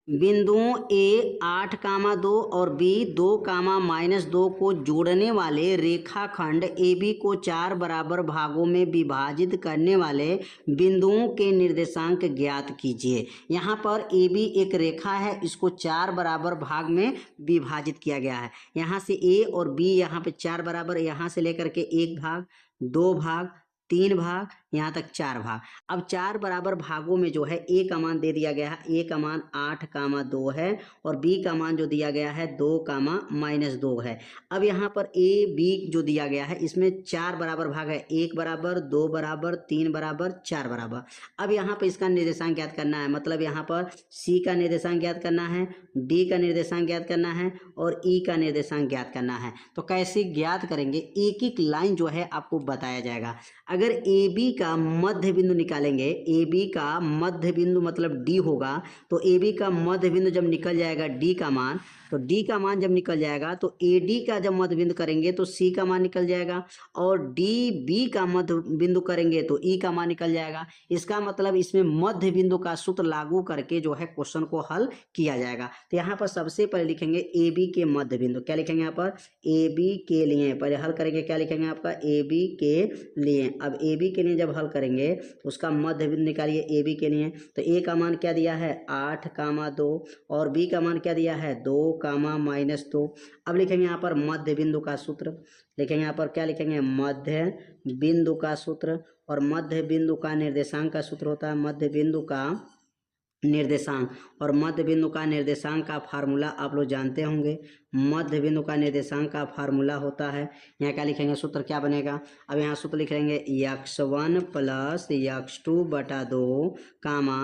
बिंदुओं ए 8,2 और बी 2,-2 को जोड़ने वाले रेखाखंड AB को 4 बराबर भागों में विभाजित करने वाले बिंदुओं के निर्देशांक ज्ञात कीजिए। यहाँ पर AB एक रेखा है, इसको 4 बराबर भाग में विभाजित किया गया है। यहाँ से A और B यहाँ पे 4 बराबर, यहाँ से लेकर के 1 भाग, 2 भाग, 3 भाग, यहाँ तक 4 भाग। अब 4 बराबर भागों में जो है A का मान दे दिया गया है, A का मान 8,2 है और B का मान जो दिया गया है 2,-2 है। अब यहाँ पर A B जो दिया गया है इसमें 4 बराबर भाग है, 1 बराबर, 2 बराबर, 3 बराबर, 4 बराबर। अब यहाँ पर इसका निर्देशांक ज्ञात करना है, मतलब यहाँ पर C का निर्देशांक ज्ञात करना है, D का निर्देशांक ज्ञात करना है और E का निर्देशांक ज्ञात करना है। तो कैसे ज्ञात करेंगे, एक एक लाइन जो है आपको बताया जाएगा। अगर AB का मध्य बिंदु निकालेंगे, AB का मध्य बिंदु मतलब D होगा, तो AB का मध्य बिंदु जब निकल जाएगा D का मान, तो D का मान जब निकल जाएगा तो AD का जब मध्य बिंदु करेंगे तो C का मान निकल जाएगा और DB का मध्य बिंदु करेंगे तो E का मान निकल जाएगा। इसका मतलब इसमें मध्य बिंदु का सूत्र लागू करके जो है क्वेश्चन को हल किया जाएगा। तो यहाँ पर सबसे पहले लिखेंगे AB के मध्य बिंदु, क्या लिखेंगे यहाँ पर AB के लिए, पहले हल करेंगे, क्या लिखेंगे आपका AB के लिए। अब AB के लिए जब हल करेंगे तो उसका मध्य बिंदु निकालिए AB के लिए। तो A का मान क्या दिया है 8,2 और B का मान क्या दिया है 2,-2। अब लिखेंगे यहाँ पर मध्य बिंदु का सूत्र, लिखेंगे यहाँ पर क्या लिखेंगे मध्य बिंदु का सूत्र, और मध्य बिंदु का निर्देशांक का सूत्र होता है मध्य बिंदु का निर्देशांक, और मध्य बिंदु का निर्देशांक का फार्मूला आप लोग जानते होंगे। मध्य बिंदु का निर्देशांक का फार्मूला होता है, यहाँ क्या लिखेंगे सूत्र क्या बनेगा, अब यहाँ सूत्र लिख लेंगे x1 + x2 बटा 2 कामा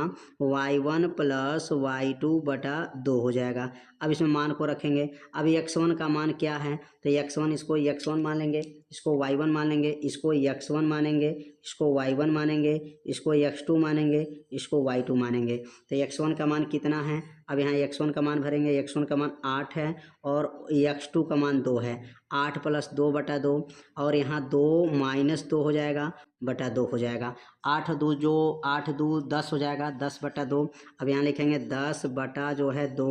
y1 + y2 बटा 2 हो जाएगा। अब इसमें मान को रखेंगे, अब x1 का मान क्या है, तो x1 इसको x1 मान लेंगे, इसको y1 मान लेंगे, इसको x1 मानेंगे, इसको y1 मानेंगे, इसको x2 मानेंगे, इसको y2 मानेंगे। तो x1 का मान कितना है, अब यहाँ x1 का मान भरेंगे, x1 का मान 8 है और x2 का मान 2 है, 8 + 2 बटा 2 और यहाँ 2 - 2 हो जाएगा बटा 2 हो जाएगा। 8 2 10 हो जाएगा, 10 बटा 2। अब यहाँ लिखेंगे 10 बटा जो है 2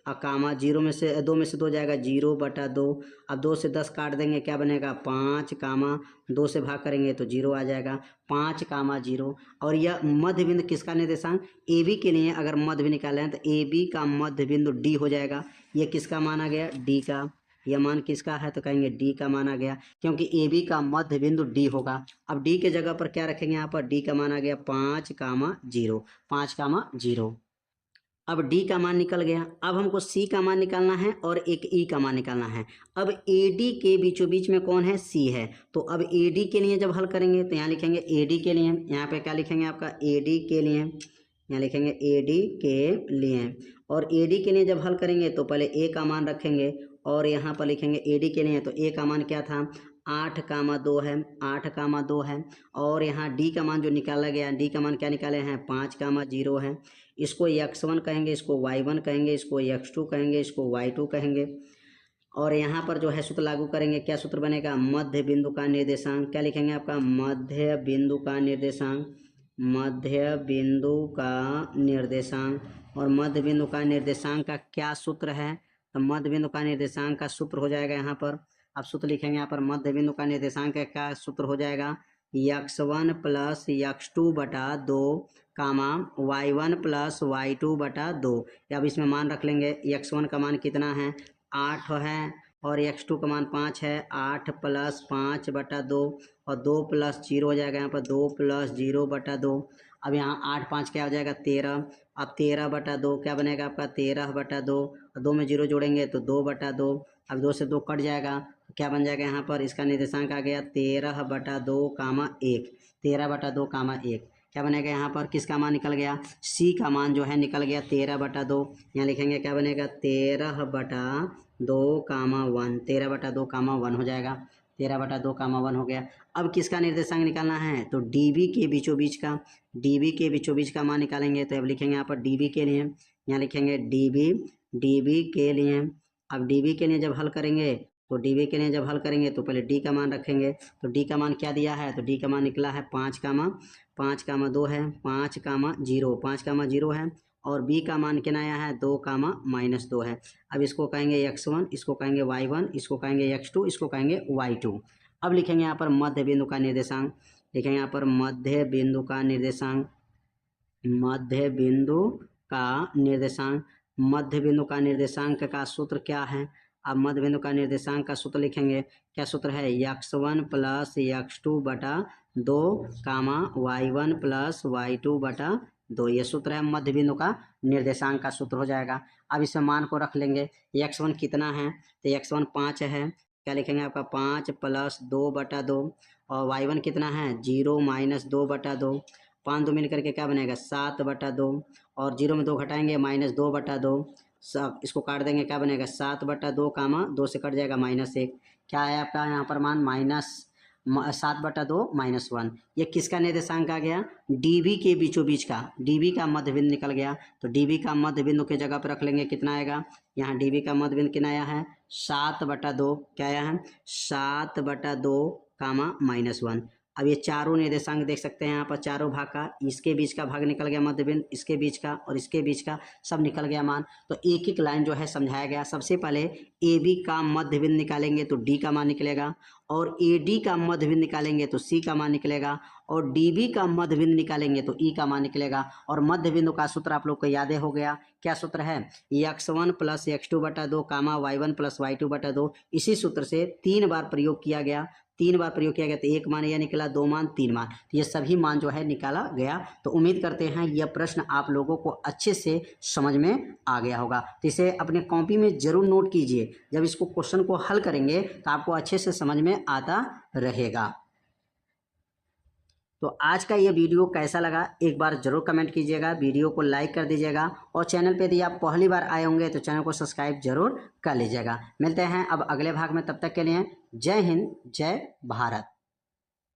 और कामा 2 में से 2 जाएगा 0 बटा 2। अब 2 से 10 काट देंगे, क्या बनेगा 5 कामा 2 से भाग करेंगे तो 0 आ जाएगा, 5,0। और यह मध्य बिंदु किसका निर्देशांक AB के लिए अगर मध्य बिंदु निकालें तो AB का मध्य बिंदु D हो जाएगा। यह किसका माना गया D का, यह मान किसका है तो कहेंगे D का माना गया, क्योंकि AB का मध्य बिंदु D होगा। अब D के जगह पर क्या रखेंगे, यहाँ पर D का मान आ गया 5,0, 5,0। अब D का मान निकल गया। अब हमको C का मान निकालना है और एक E का मान निकालना है। अब AD के बीचों बीच में कौन है C है, तो अब AD के लिए जब हल करेंगे तो यहाँ लिखेंगे AD के लिए, यहाँ पे क्या लिखेंगे आपका AD के लिए, यहाँ लिखेंगे AD के लिए, और AD के लिए जब हल करेंगे तो पहले A का मान रखेंगे और यहाँ पर लिखेंगे AD के लिए, तो A का मान क्या था 8,2 है, 8,2 है और यहाँ D का मान जो निकाला गया, D का मान क्या निकाले हैं 5,0 है। इसको x1 कहेंगे, इसको y1 कहेंगे, इसको x2 कहेंगे, इसको y2 कहेंगे। और यहाँ पर जो है सूत्र लागू करेंगे, क्या सूत्र बनेगा मध्य बिंदु का निर्देशांक, क्या लिखेंगे आपका मध्य बिंदु का निर्देशांक, मध्य बिंदु का निर्देशांक। और मध्य बिंदु का निर्देशांक का क्या सूत्र है, तो मध्य बिंदु का निर्देशांक का सूत्र हो जाएगा यहाँ पर, आप सूत्र लिखेंगे यहाँ पर मध्य बिंदु का निर्देशांक का सूत्र हो जाएगा x1 + x2 बटा 2 कामा y1 + y2 बटा 2। अब इसमें मान रख लेंगे, x1 का मान कितना है 8 है और x2 का मान 5 है, 8 + 5 बटा 2 और 2 + 0 हो जाएगा यहाँ पर 2 + 0 बटा 2। अब यहाँ 8 5 क्या हो जाएगा 13, अब 13 बटा 2 क्या बनेगा आपका 13 बटा 2 और 2 में 0 जोड़ेंगे तो 2 बटा 2। अब 2 से 2 कट जाएगा तो क्या बन जाएगा यहाँ पर इसका निर्देशांक आ गया 13 बटा 2 कामा 1, 13 बटा 2 कामा 1। क्या बनेगा यहाँ पर किसका मान निकल गया C का मान जो है निकल गया 13 बटा 2। यहाँ लिखेंगे क्या बनेगा 13 बटा 2 कामा 1, 13 बटा 2 कामा 1 हो जाएगा, 13 बटा 2 कामा 1 हो गया। अब किसका निर्देशांक निकालना है तो DB के बीचों बीच का, DB के बीचों बीच का मान निकालेंगे। तो अब लिखेंगे यहाँ पर DB के लिए, यहाँ लिखेंगे DB के लिए। अब DB के लिए जब हल करेंगे तो DB के लिए जब हल करेंगे तो पहले D का मान रखेंगे, तो D का मान क्या दिया है तो D का मान निकला है 5,2 है, 5,0 है और b का मान कितना आया है 2 कामा माइनस 2 है। अब इसको कहेंगे x1, इसको कहेंगे y1, इसको कहेंगे x2, इसको कहेंगे y2। अब लिखेंगे यहाँ पर मध्य बिंदु का निर्देशांक, लिखेंगे यहाँ पर मध्य बिंदु का निर्देशांक, मध्य बिंदु का निर्देशांक। मध्य बिंदु का निर्देशांक का सूत्र क्या है? अब मध्य बिंदु का निर्देशांक का सूत्र लिखेंगे, क्या सूत्र है? x1 प्लस x2 बटा 2 कामा y1 प्लस y2 बटा 2, ये सूत्र है मध्य बिंदु का निर्देशांक का सूत्र हो जाएगा। अब इसमें मान को रख लेंगे, x1 कितना है? तो x1 5 है, क्या लिखेंगे आपका 5 प्लस 2 बटा 2, और y1 कितना है 0 माइनस 2 बटा 2, 5 2 मिल करके क्या बनेगा 7 बटा 2, और 0 में 2 घटाएंगे माइनस 2 बटा 2, सब इसको काट देंगे, क्या बनेगा 7 बटा 2 कामा 2 से कट जाएगा -1, क्या है आपका यहाँ पर मान -7 बटा 2 -1। ये किसका निर्देशांक आ गया? डीबी के बीचों बीच का, डीबी का मध्य बिंदु निकल गया। तो डीबी का मध्य बिंदु के जगह पर रख लेंगे, कितना आएगा यहाँ डीबी का मध्य बिंदु कितना आया है 7 बटा 2, क्या आया है 7 बटा 2 कामा -1। अब ये चारों निर्देशांक देख सकते हैं यहाँ पर, चारों भाग का, इसके बीच का भाग निकल गया मध्य बिंदु, इसके बीच का और इसके बीच का, सब निकल गया मान। तो एक एक लाइन जो है समझाया गया। सबसे पहले ए बी का मध्य बिंदु निकालेंगे तो डी का मान निकलेगा, और ए डी का मध्य बिंदु निकालेंगे तो सी का मान निकलेगा, और डी बी का मध्य बिंदु निकालेंगे तो ई का मान निकलेगा। और मध्य बिंदु का सूत्र आप लोग को याद हो गया, क्या सूत्र है? x1 प्लस x2 बटा 2 कामा y1 प्लस y2 बटा 2। इसी सूत्र से 3 बार प्रयोग किया गया, 3 बार प्रयोग किया गया तो 1 मान यह निकला, 2 मान, 3 मान, तो ये सभी मान जो है निकाला गया। तो उम्मीद करते हैं यह प्रश्न आप लोगों को अच्छे से समझ में आ गया होगा। तो इसे अपने कॉपी में जरूर नोट कीजिए, जब इसको क्वेश्चन को हल करेंगे तो आपको अच्छे से समझ में आता रहेगा। तो आज का ये वीडियो कैसा लगा एक बार जरूर कमेंट कीजिएगा, वीडियो को लाइक कर दीजिएगा, और चैनल पे यदि आप पहली बार आए होंगे तो चैनल को सब्सक्राइब जरूर कर लीजिएगा। मिलते हैं अब अगले भाग में, तब तक के लिए जय हिंद, जय भारत।